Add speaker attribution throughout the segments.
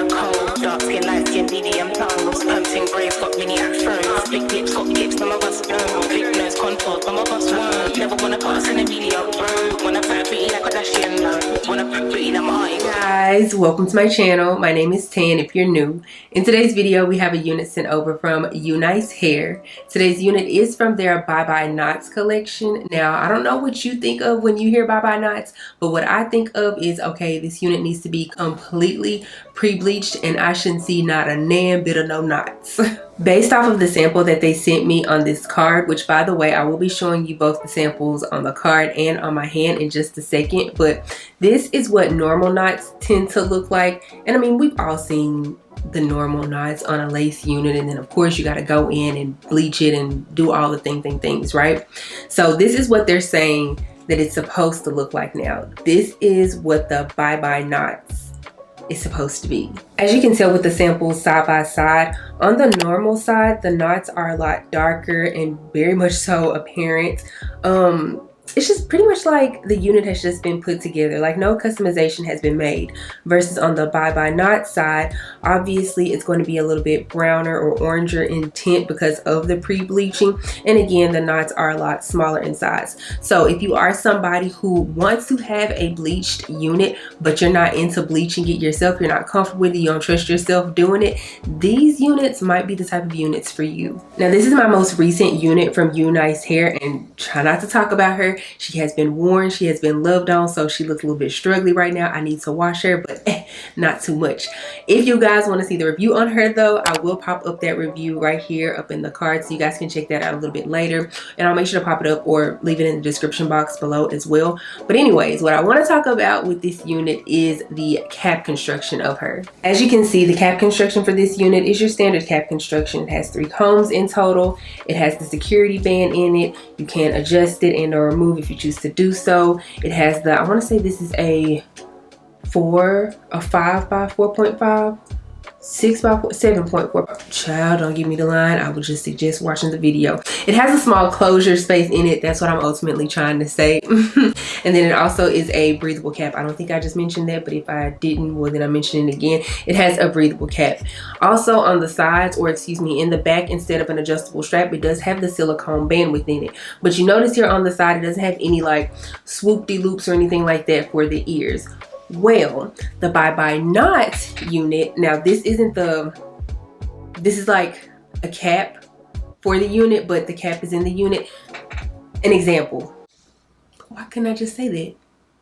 Speaker 1: hair, cold, dark skin, light skin, medium tones, pumping braids, got mini afros, big lips, got tips, some of us don't, big nose contour, some of us won't, never wanna pass in a video, bro, wanna fight pretty like a Kardashian, wanna put pretty in my eye.
Speaker 2: Guys, welcome to my channel. My name is Tan if you're new. In today's video, we have a unit sent over from UNice Hair. Today's unit is from their Bye Bye Knots collection. Now, I don't know what you think of when you hear Bye Bye Knots, but what I think of is, okay, this unit needs to be completely pre-bleached and I shouldn't see not a nan bit of no knots. Based off of the sample that they sent me on this card, which by the way, I will be showing you both the samples on the card and on my hand in just a second, but this is what normal knots tend to look like. And I mean, we've all seen the normal knots on a lace unit, and then of course you got to go in and bleach it and do all the things, right? So this is what they're saying that it's supposed to look like now. This is what the Bye Bye Knots is supposed to be. As you can tell with the samples side by side, on the normal side, the knots are a lot darker and very much so apparent. It's just pretty much like the unit has just been put together, like no customization has been made. Versus on the Bye Bye Knot side, obviously it's going to be a little bit browner or oranger in tint because of the pre-bleaching. And again, the knots are a lot smaller in size. So if you are somebody who wants to have a bleached unit, but you're not into bleaching it yourself, you're not comfortable with it, you don't trust yourself doing it, these units might be the type of units for you. Now, this is my most recent unit from UNice Hair, and try not to talk about her. She has been worn, she has been loved on, so she looks a little bit struggly right now. I need to wash her, but not too much. If you guys want to see the review on her though, I will pop up that review right here up in the card, so you guys can check that out a little bit later, and I'll make sure to pop it up or leave it in the description box below as well. But anyways, what I want to talk about with this unit is the cap construction of her. As you can see, the cap construction for this unit is your standard cap construction. It has 3 combs in total. It has the security band in it. You can adjust it and or remove if you choose to do so. It has the, I want to say this is a 5 by 4.5, 6 by 7.4. Child, don't give me the line. I would just suggest watching the video. It has a small closure space in it. That's what I'm ultimately trying to say. And then it also is a breathable cap. I don't think I just mentioned that, but if I didn't, well then I mentioned it again. It has a breathable cap. Also on the sides, or excuse me, in the back, instead of an adjustable strap, it does have the silicone band within it. But you notice here on the side, it doesn't have any like swoop-de-loops or anything like that for the ears. Well, the Bye Bye Knot unit, now this isn't the, this is like a cap for the unit, but the cap is in the unit. An example. Why couldn't I just say that?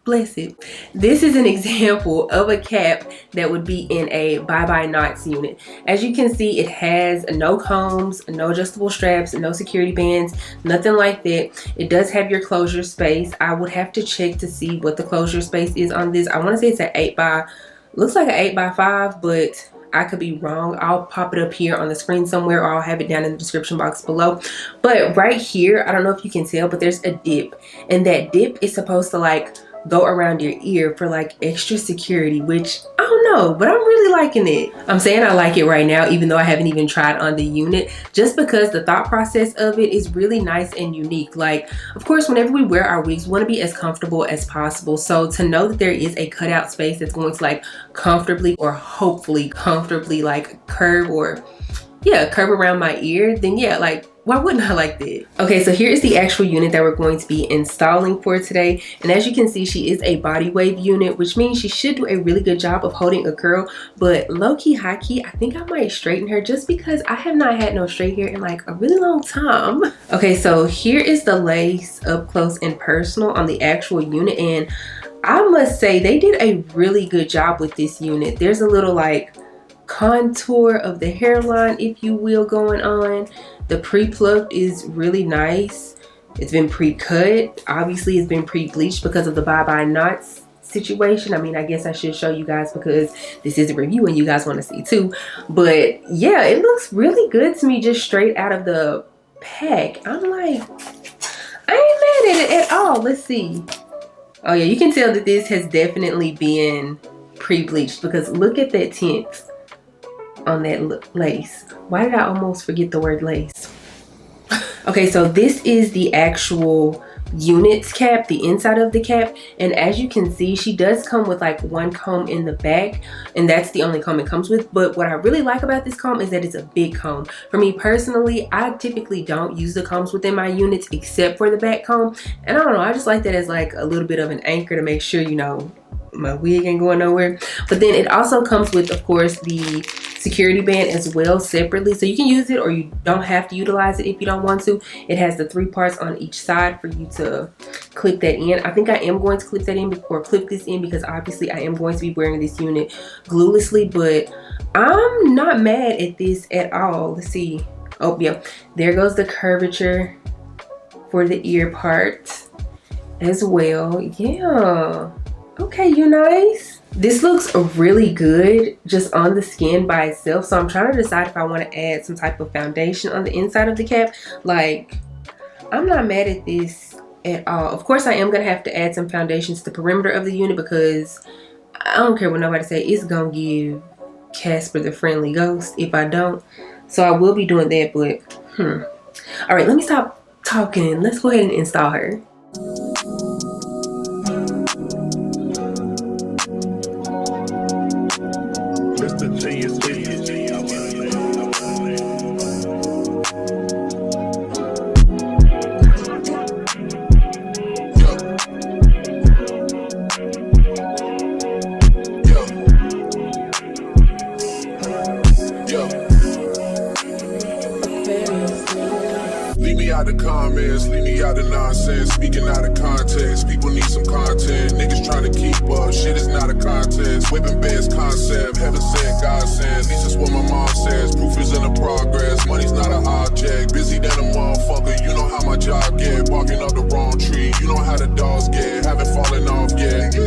Speaker 2: Bless it. This is an example of a cap that would be in a Bye Bye Knots unit. As you can see, it has no combs, no adjustable straps, no security bands, nothing like that. It does have your closure space. I would have to check to see what the closure space is on this. I want to say it's an 8 by, looks like an 8 by 5, but I could be wrong. I'll pop it up here on the screen somewhere, or I'll have it down in the description box below. But right here, I don't know if you can tell, but there's a dip, and that dip is supposed to like go around your ear for like extra security, which I don't know, but I'm really liking it. I'm saying I like it right now, even though I haven't even tried on the unit, just because the thought process of it is really nice and unique. Like, of course, whenever we wear our wigs, we want to be as comfortable as possible. So to know that there is a cutout space that's going to like comfortably, or hopefully comfortably, like curve, or yeah, curve around my ear, then yeah, like why wouldn't I like that? Okay, so here is the actual unit that we're going to be installing for today. And as you can see, she is a body wave unit, which means she should do a really good job of holding a curl. But low-key, high-key, I think I might straighten her just because I have not had no straight hair in like a really long time. Okay, so here is the lace up close and personal on the actual unit. And I must say they did a really good job with this unit. There's a little like contour of the hairline, if you will, going on. The pre-plucked is really nice. It's been pre-cut. Obviously, it's been pre-bleached because of the Bye Bye Knots situation. I mean, I guess I should show you guys because this is a review and you guys want to see too. But yeah, it looks really good to me just straight out of the pack. I'm like, I ain't mad at it at all. Let's see. Oh yeah, you can tell that this has definitely been pre-bleached because look at that tint on that lace. Why did I almost forget the word lace? Okay, so this is the actual unit's cap, the inside of the cap, and as you can see, she does come with like one comb in the back, and that's the only comb it comes with. But what I really like about this comb is that it's a big comb. For me personally, I typically don't use the combs within my units except for the back comb, and I don't know, I just like that as like a little bit of an anchor to make sure, you know, my wig ain't going nowhere. But then it also comes with, of course, the security band as well separately, so you can use it or you don't have to utilize it if you don't want to. It has the 3 parts on each side for you to clip that in. I think I am going to clip that in, or clip this in, because obviously I am going to be wearing this unit gluelessly, but I'm not mad at this at all. Let's see. Oh yeah, there goes the curvature for the ear part as well. Yeah, okay, UNice. This looks really good just on the skin by itself, so I'm trying to decide if I want to add some type of foundation on the inside of the cap. Like, I'm not mad at this at all. Of course, I am going to have to add some foundation to the perimeter of the unit because I don't care what nobody say, it's going to give Casper the Friendly Ghost if I don't. So I will be doing that, but all right, let me stop talking. Let's go ahead and install her.
Speaker 3: The comments, leave me out of nonsense, speaking out of context. People need some content, niggas trying to keep up. Shit is not a contest. Whipping best concept, heaven sent, God sent. At least that's what my mom says. Proof is in the progress. Money's not an object. Busy than a motherfucker. You know how my job get. Barking up the wrong tree. You know how the dogs get. Haven't fallen off yet.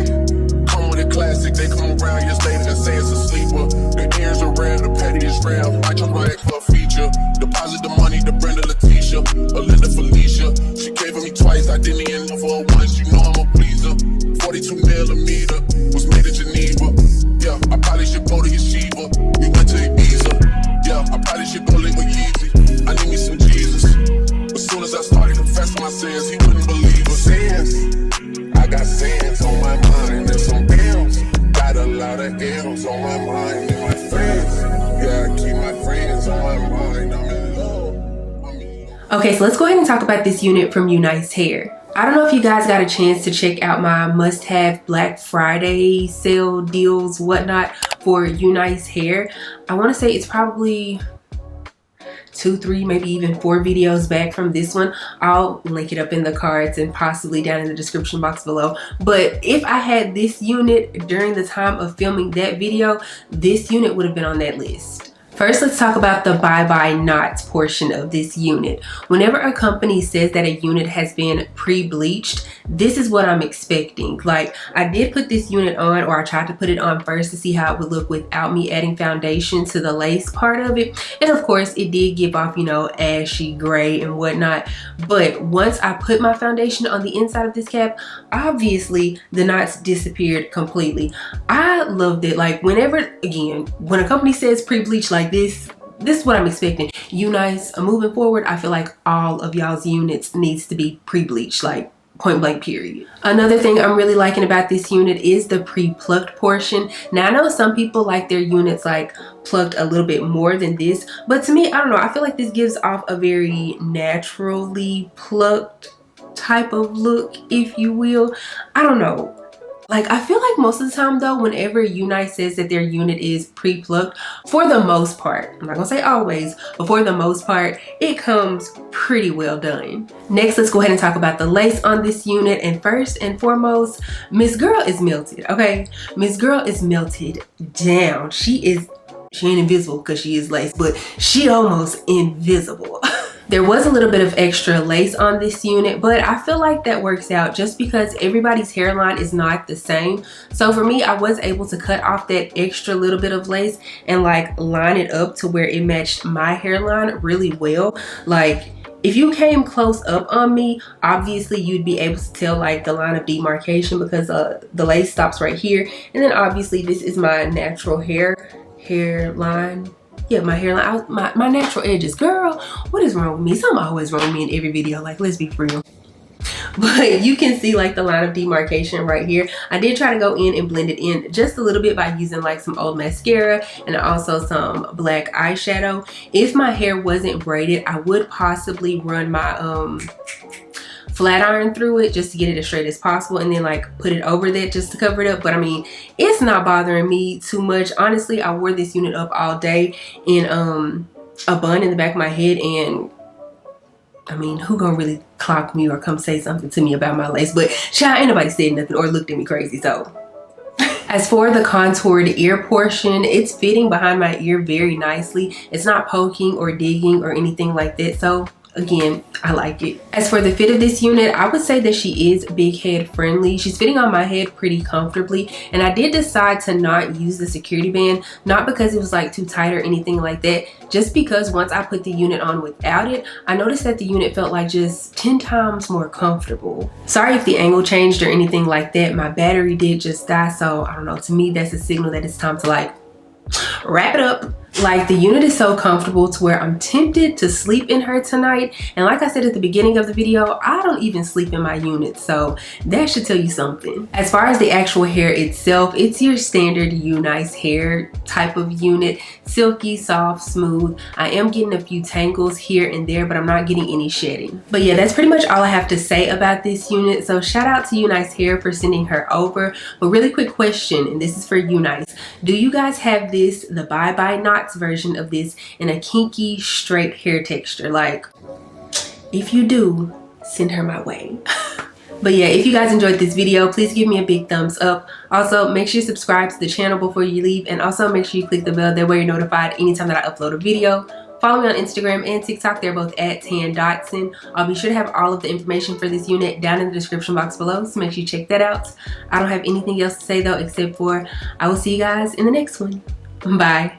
Speaker 3: Come with a classic. They come around years later and say it's a sleeper. The ears are rare, the petty is rare. I chose my ex-club feature. Deposit the money to Brenda Leticia. Linda Felicia, she gave me twice, I didn't even know for once, you know I'm a pleaser. 42 millimeter, was made in Geneva. Yeah, I probably should go to Yeshiva. We went to Ibiza. Yeah, I probably should go live with Yeezy. I need me some Jesus. As soon as I started confessing my sins, he wouldn't believe us. Sins, I got sins on my mind and some bills. Got a lot of L's on my mind and my friends. Yeah, I keep my friends on my mind. I'm in love.
Speaker 2: Okay, so let's go ahead and talk about this unit from UNice Hair. I don't know if you guys got a chance to check out my must-have Black Friday sale deals, whatnot, for UNice Hair. I want to say it's probably 2, 3, maybe even 4 videos back from this one. I'll link it up in the cards and possibly down in the description box below. But if I had this unit during the time of filming that video, this unit would have been on that list. First, let's talk about the bye-bye knots portion of this unit. Whenever a company says that a unit has been pre-bleached, this is what I'm expecting. Like, I did put this unit on, or I tried to put it on first to see how it would look without me adding foundation to the lace part of it. And of course, it did give off, you know, ashy gray and whatnot. But once I put my foundation on the inside of this cap, obviously the knots disappeared completely. I loved it. Like, whenever, again, when a company says pre-bleach like this is what I'm expecting. UNice, moving forward, I feel like all of y'all's units needs to be pre-bleached, like point blank period. Another thing I'm really liking about this unit is the pre-plucked portion. Now, I know some people like their units like plucked a little bit more than this, but to me, I don't know, I feel like this gives off a very naturally plucked type of look, if you will. I don't know. Like, I feel like most of the time though, whenever UNice says that their unit is pre-plucked, for the most part, I'm not gonna say always, but for the most part, it comes pretty well done. Next, let's go ahead and talk about the lace on this unit. And first and foremost, Miss Girl is melted, okay? Miss Girl is melted down. She ain't invisible because she is lace, but she almost invisible. There was a little bit of extra lace on this unit, but I feel like that works out just because everybody's hairline is not the same. So for me, I was able to cut off that extra little bit of lace and like line it up to where it matched my hairline really well. Like, if you came close up on me, obviously you'd be able to tell like the line of demarcation because the lace stops right here. And then obviously this is my natural hairline. Yeah, my hairline, my natural edges. Girl, what is wrong with me? Something always wrong with me in every video. Like, let's be real. but you can see like the line of demarcation right here. I did try to go in and blend it in just a little bit by using like some old mascara and also some black eyeshadow. If my hair wasn't braided, I would possibly run my flat iron through it just to get it as straight as possible and then like put it over that just to cover it up. But I mean, it's not bothering me too much. Honestly, I wore this unit up all day in a bun in the back of my head, and I mean, who gonna really clock me or come say something to me about my lace? But child, ain't nobody said nothing or looked at me crazy. So as for the contoured ear portion, it's fitting behind my ear very nicely. It's not poking or digging or anything like that. So again, I like it. As for the fit of this unit, I would say that she is big head friendly. She's fitting on my head pretty comfortably, and I did decide to not use the security band, not because it was like too tight or anything like that, just because once I put the unit on without it, I noticed that the unit felt like just 10 times more comfortable. Sorry if the angle changed or anything like that. My battery did just die, so I don't know, to me that's a signal that it's time to like wrap it up. Like, the unit is so comfortable to where I'm tempted to sleep in her tonight. And like I said at the beginning of the video, I don't even sleep in my unit, so that should tell you something. As far as the actual hair itself, it's your standard UNice hair type of unit. Silky, soft, smooth. I am getting a few tangles here and there, but I'm not getting any shedding. But yeah, that's pretty much all I have to say about this unit. So shout out to UNice Hair for sending her over. But really quick question, and this is for UNice. Do you guys have this, the Bye Bye Knots version of this, in a kinky straight hair texture? Like, if you do, send her my way. But yeah, if you guys enjoyed this video, please give me a big thumbs up. Also, make sure you subscribe to the channel before you leave, and also make sure you click the bell, that way you're notified anytime that I upload a video. Follow me on Instagram and TikTok. They're both at TanDotson. I'll be sure to have all of the information for this unit down in the description box below, so make sure you check that out. I don't have anything else to say though, except for I will see you guys in the next one. Bye.